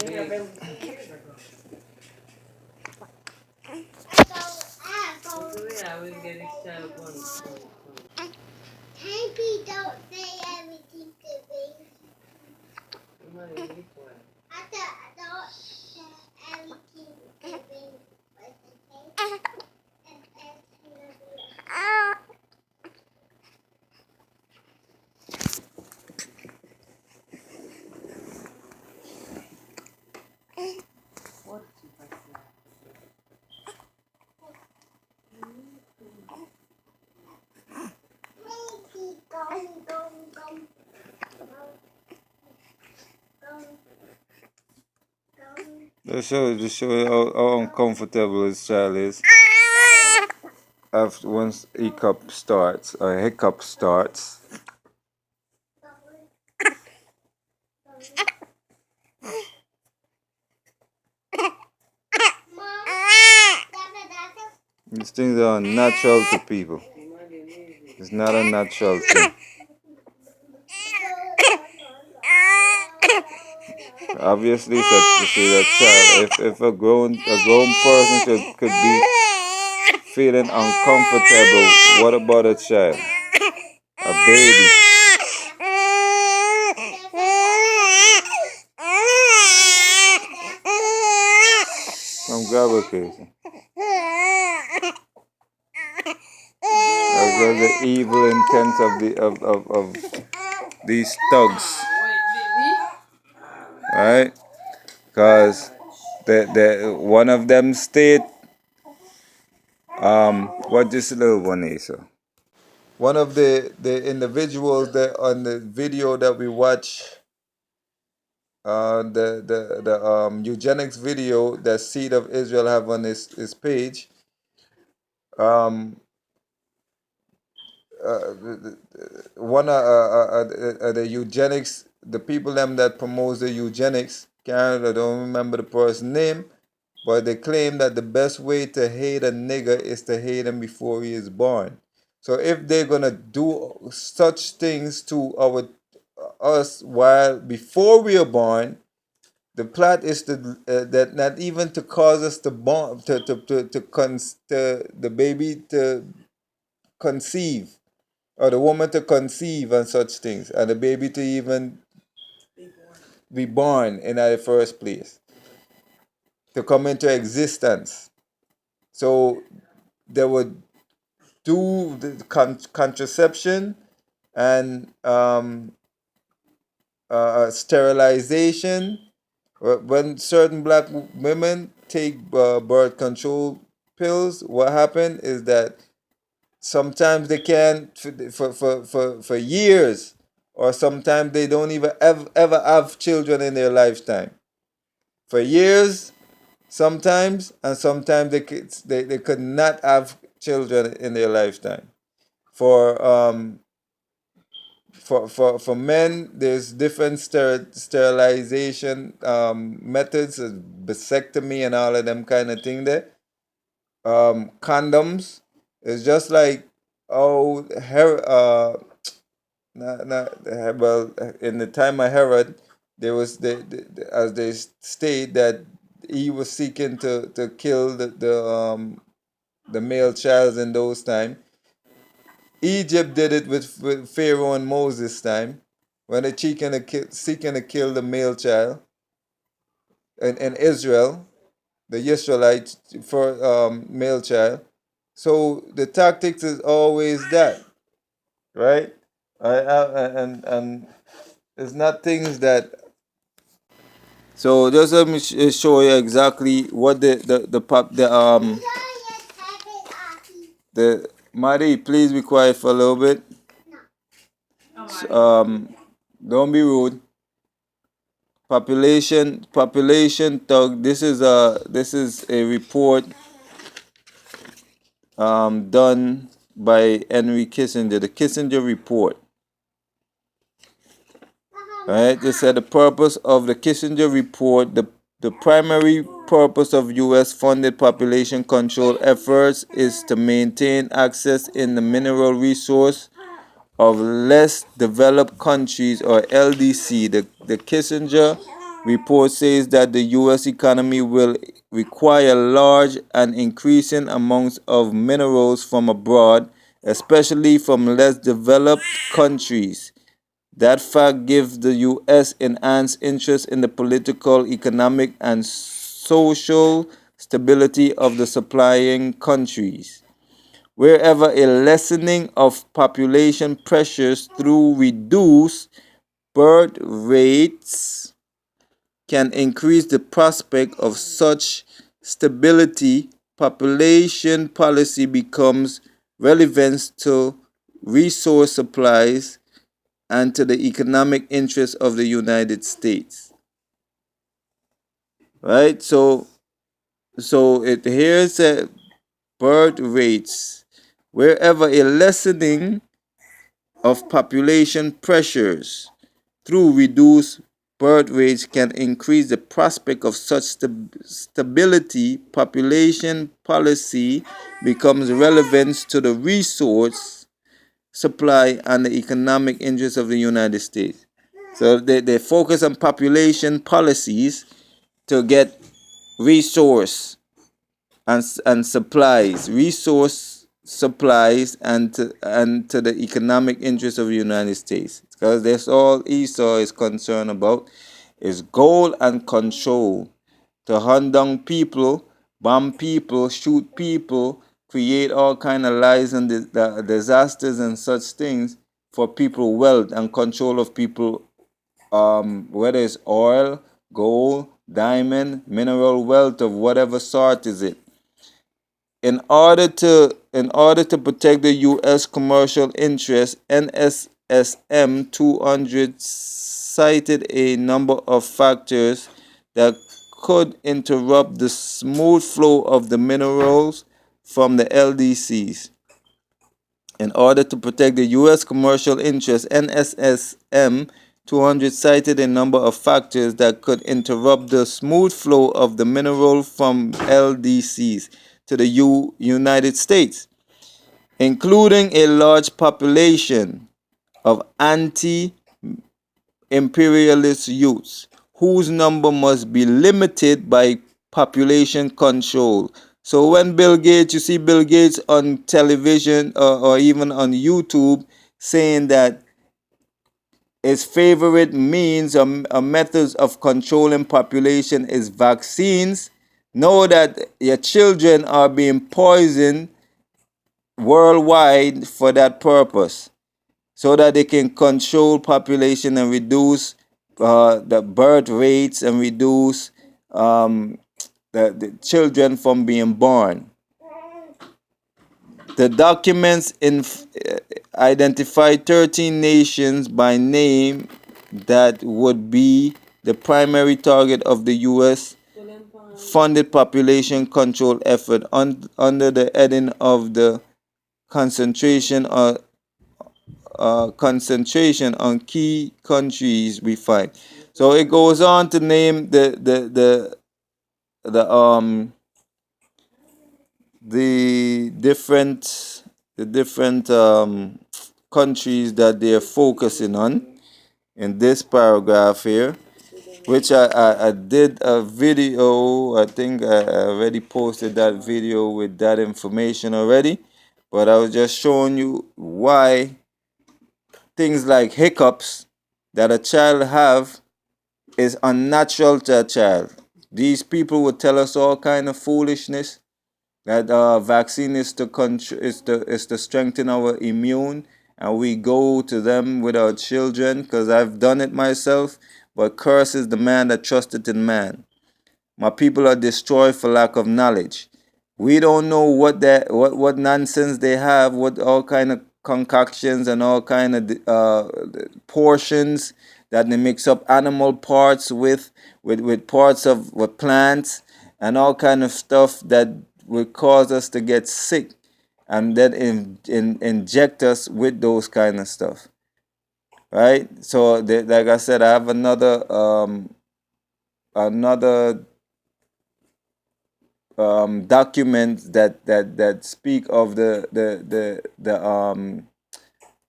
Don't say everything to me. I don't say everything to me. Just show you how uncomfortable this child is. After once hiccup starts. These things are unnatural to people. It's not a natural thing. Obviously, to see that child. If a grown person could be feeling uncomfortable, what about a child? A baby. Come grab her, Casey. That's the evil intent of these thugs, right? Because the one of them state, what this little one is. So one of the individuals that on the video that we watch, the eugenics video that Seed of Israel have on his page, um, the eugenics, the people them that promotes the eugenics, I don't remember the person's name, but they claim that the best way to hate a nigger is to hate him before he is born. So if they're gonna do such things to us while before we are born, the plot is that not even to cause us to born to the baby to conceive, or the woman to conceive and such things, and the baby to even be born in the first place, to come into existence. So they would do the contraception and sterilization. When certain black women take birth control pills, what happened is that sometimes they can't for years, or sometimes they don't even ever have children in their lifetime. For years, sometimes, and sometimes they could not have children in their lifetime. For for men, there's different sterilization methods, vasectomy and all of them kind of thing there. Condoms. It's just like, oh, well, in the time of Herod, there was as they state that he was seeking to kill the male child in those times. Egypt did it with Pharaoh and Moses' time, when they're seeking to kill the male child. In Israel, the Israelites for male child. So the tactics is always that, right? And it's not things that. So just let me show you exactly what the Maddie, please be quiet for a little bit. Don't be rude. Population thug. This is a report done by Henry Kissinger, the Kissinger report. Right? They said the purpose of the Kissinger report, the primary purpose of U.S. funded population control efforts is to maintain access in the mineral resource of less developed countries, or LDC. The Kissinger Report says that the U.S. economy will require large and increasing amounts of minerals from abroad, especially from less developed countries. That fact gives the U.S. enhanced interest in the political, economic, and social stability of the supplying countries. Wherever a lessening of population pressures through reduced birth rates can increase the prospect of such stability, population policy becomes relevant to resource supplies and to the economic interests of the United States. Right? So it here says birth rates. Wherever a lessening of population pressures through reduced birth rates can increase the prospect of such stability, population policy becomes relevant to the resource supply and the economic interests of the United States. So they focus on population policies to get resource and supplies, resource supplies, and to the economic interests of the United States. Because that's all Esau is concerned about is gold and control. To hunt down people, bomb people, shoot people, create all kind of lies and disasters and such things for people wealth and control of people, whether it's oil, gold, diamond, mineral wealth of whatever sort is it. In order to protect the U.S. commercial interests, NSSM 200 cited a number of factors that could interrupt the smooth flow of the minerals from the LDCs. In order to protect the U.S. commercial interests, NSSM 200 cited a number of factors that could interrupt the smooth flow of the mineral from LDCs to the United States, including a large population of anti-imperialist youths, whose number must be limited by population control. So when Bill Gates, you see Bill Gates on television or even on YouTube saying that his favorite means or methods of controlling population is vaccines, know that your children are being poisoned worldwide for that purpose, so that they can control population and reduce the birth rates and reduce the children from being born. The documents identify 13 nations by name that would be the primary target of the U.S. funded population control effort under the heading of the concentration on key countries we find. So it goes on to name the different countries that they're focusing on in this paragraph here, which I did a video. I think I already posted that video with that information already, but I was just showing you why things like hiccups that a child have is unnatural to a child. These people would tell us all kind of foolishness that vaccine is to strengthen our immune, and we go to them with our children, because I've done it myself. But curse is the man that trusted in man. My people are destroyed for lack of knowledge. We don't know what nonsense they have, what all kind of concoctions and all kind of portions that they mix up animal parts with parts of with plants and all kind of stuff that will cause us to get sick, and then inject us with those kind of stuff. Right? So like I said, I have another documents that speak of the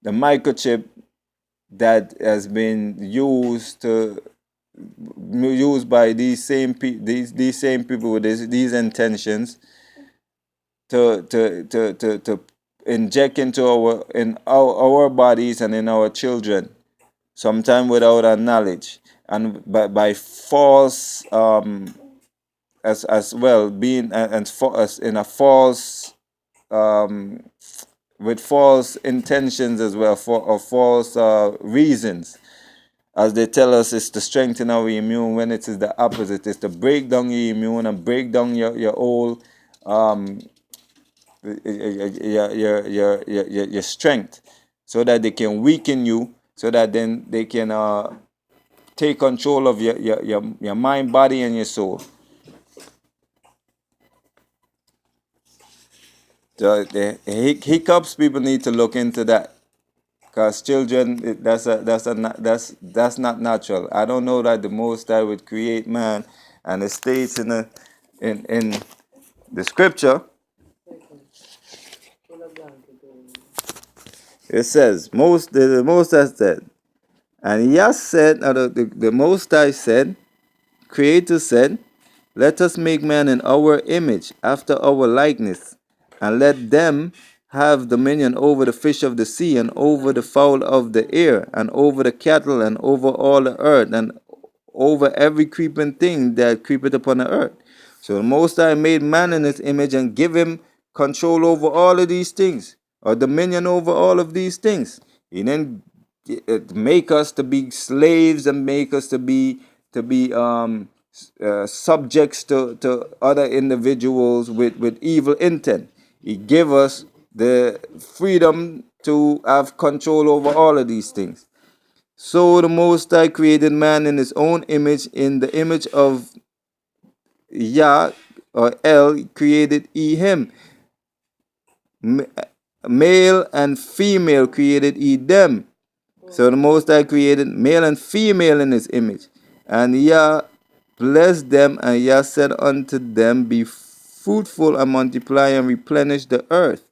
microchip that has been used to used by these same people with these intentions to inject into our bodies and in our children, sometimes without our knowledge, and by false as well, being as in a false um, with false intentions as well, or false reasons, as they tell us it's to strengthen our immune, when it is the opposite. It's to break down your immune and break down your whole um, your strength, so that they can weaken you, so that then they can take control of your mind, body, and your soul. So the hiccups, people need to look into that, because children, that's not natural. I don't know that the Most High would create man, and it states in the scripture. It says the Most High said, and Yah said, the Most High said, Creator said, let us make man in our image, after our likeness, and let them have dominion over the fish of the sea, and over the fowl of the air, and over the cattle, and over all the earth, and over every creeping thing that creepeth upon the earth. So the Most High made man in his image and give him control over all of these things, or dominion over all of these things. He didn't make us to be slaves and make us to be subjects to other individuals with evil intent. He gave us the freedom to have control over all of these things. So the Most High created man in his own image, in the image of Yah or El created he him. Male and female created he them. So the Most High created male and female in his image. And Yah blessed them, and Yah said unto them, be fruitful and multiply and replenish the earth.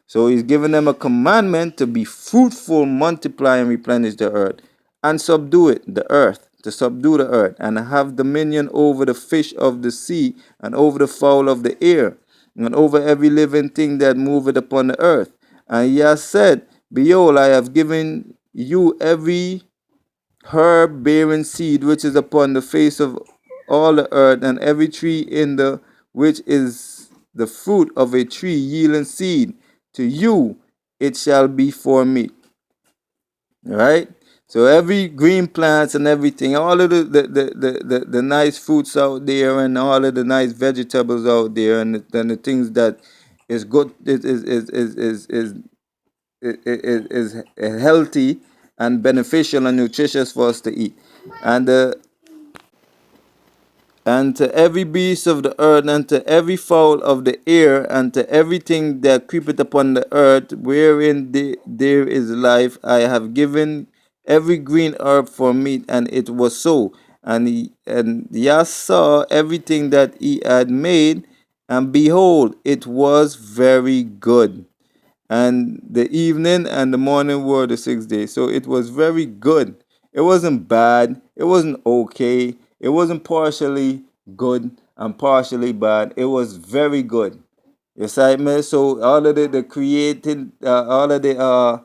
So he's given them a commandment to be fruitful, multiply, and replenish the earth, and subdue it, the earth, to subdue the earth, and have dominion over the fish of the sea, and over the fowl of the air, and over every living thing that moveth upon the earth. And Yah said, behold, I have given you every herb bearing seed which is upon the face of all the earth, and every tree in the which is the fruit of a tree yielding seed. To you it shall be for meat. Right? So every green plants and everything, all of the nice fruits out there, and all of the nice vegetables out there, and the things that is good, is healthy and beneficial and nutritious for us to eat. And to every beast of the earth, and to every fowl of the air, and to everything that creepeth upon the earth, wherein there is life, I have given every green herb for meat. And it was so. And Yah saw everything that he had made, and behold, it was very good. And the evening and the morning were the sixth day. So it was very good. It wasn't bad. It wasn't okay. It wasn't partially good and partially bad. It was very good. Yes, I mean, so all of the created, all of the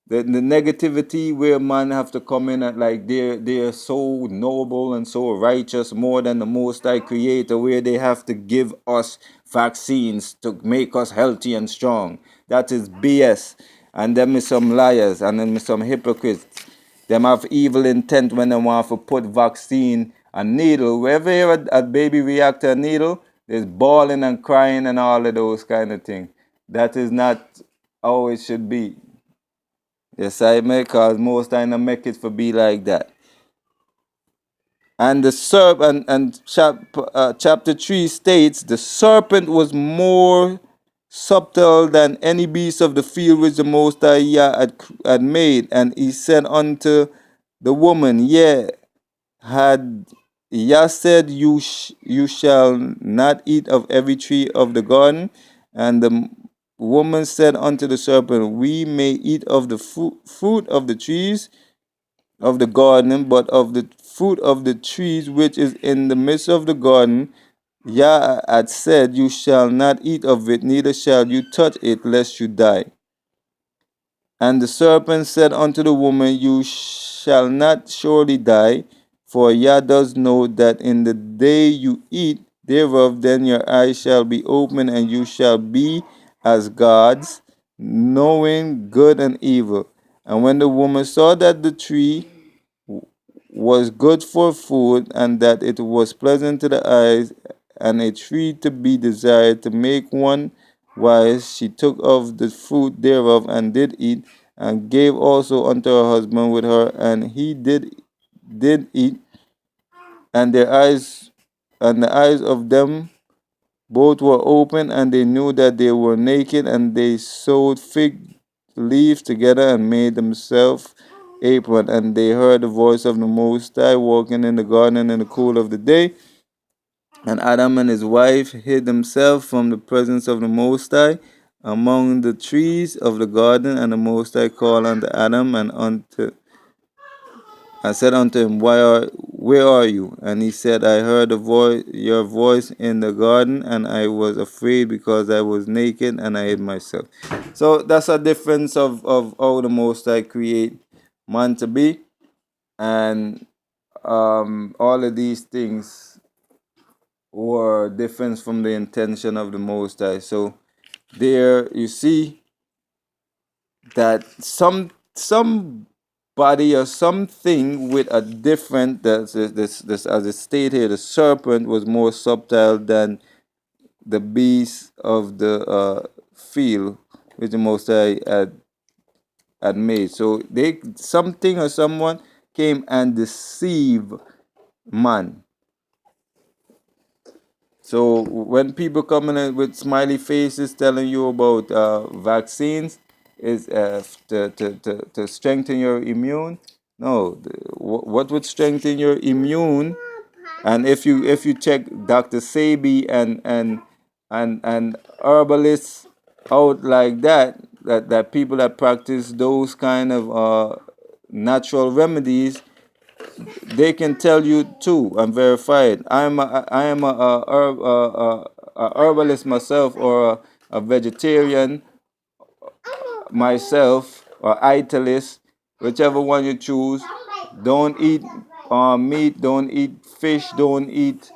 negativity where man have to come in at, like they're so noble and so righteous, more than the Most High Creator, where they have to give us vaccines to make us healthy and strong. That is BS. And them is some liars, and them is some hypocrites. Them have evil intent when they want to put vaccine and needle. Wherever you hear a baby react to a needle, there's bawling and crying and all of those kind of things. That is not how it should be. Yes, I may, cause most time make it for be like that. And the serpent, chapter 3 states, the serpent was more subtle than any beast of the field which the Most High Yah had made. And he said unto the woman, yea, had Yah said, you shall not eat of every tree of the garden? And the woman said unto the serpent, we may eat of the fruit of the trees of the garden, but of the fruit of the trees which is in the midst of the garden, Yah had said, you shall not eat of it, neither shall you touch it, lest you die. And the serpent said unto the woman, you shall not surely die, for Yah does know that in the day you eat thereof, then your eyes shall be open, and you shall be as gods, knowing good and evil. And when the woman saw that the tree was good for food, and that it was pleasant to the eyes, and a tree to be desired to make one wise, she took of the fruit thereof and did eat, and gave also unto her husband with her, and he did eat, and their eyes and the eyes of them both were open, and they knew that they were naked, and they sewed fig leaves together and made themselves apron. And they heard the voice of the Most High walking in the garden in the cool of the day. And Adam and his wife hid themselves from the presence of the Most High among the trees of the garden. And the Most High called unto Adam and said unto him, where are you? And he said, I heard your voice in the garden, and I was afraid because I was naked and I hid myself. So that's a difference of how the Most High create man to be. And all of these things were different from the intention of the Most High. So there you see that somebody or something with a different this as it stated here, the serpent was more subtle than the beast of the field which the Most High had made. So they something or someone came and deceived man. So when people coming in with smiley faces telling you about vaccines is to strengthen your immune. No, what would strengthen your immune? And if you check Dr. Sebi and herbalists out like that people that practice those kind of natural remedies, they can tell you too and verify it. I am a herbalist myself, or a vegetarian myself, or italist, whichever one you choose. Don't eat meat, don't eat fish, don't eat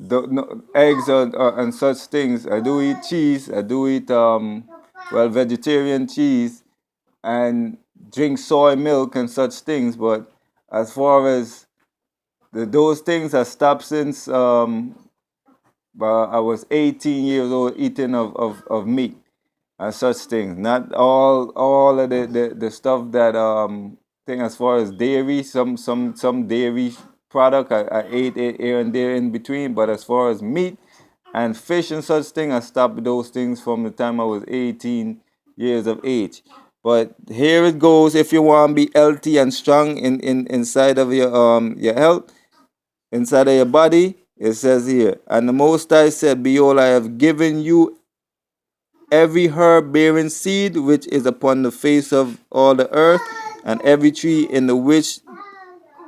no, eggs and such things. I do eat cheese. I do eat vegetarian cheese, and drink soy milk and such things. But as far as those things, I stopped since I was 18 years old, eating of meat and such things. Not all of the stuff that thing as far as dairy, some dairy product I ate it here and there in between. But as far as meat and fish and such thing, I stopped those things from the time I was 18 years of age. But here it goes. If you want to be healthy and strong in inside of your health, inside of your body, it says here, and the Most High said, behold, I have given you every herb bearing seed which is upon the face of all the earth, and every tree in the which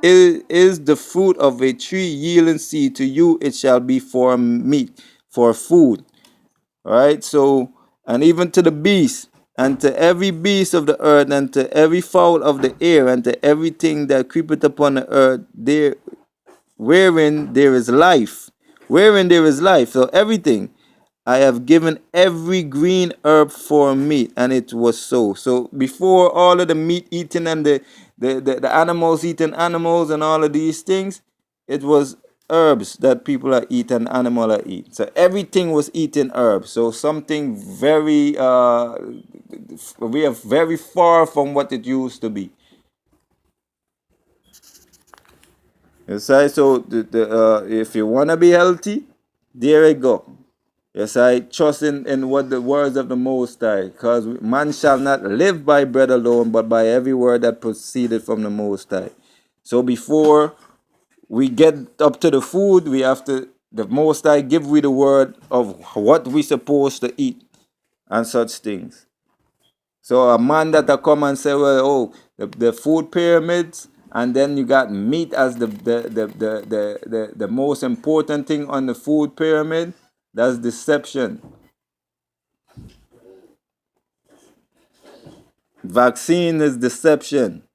is the fruit of a tree yielding seed, to you it shall be for meat, for food. All right, so, and even to the beast, and to every beast of the earth, and to every fowl of the air, and to everything that creepeth upon the earth, there wherein there is life. Wherein there is life. So everything. I have given every green herb for meat, and it was so. So before all of the meat eating and the animals eating animals and all of these things, it was herbs that people are eating, animal are eating. So everything was eating herbs. So something very we are very far from what it used to be. Yes, I so if you wanna be healthy, there you go. Yes, I trust in what the words of the Most High, because man shall not live by bread alone, but by every word that proceeded from the Most High. So before we get up to the food, we have to the Most High give we the word of what we supposed to eat and such things. So a man that come and say, well, oh, the food pyramids, and then you got meat as the most important thing on the food pyramid, that's deception. Vaccine is deception.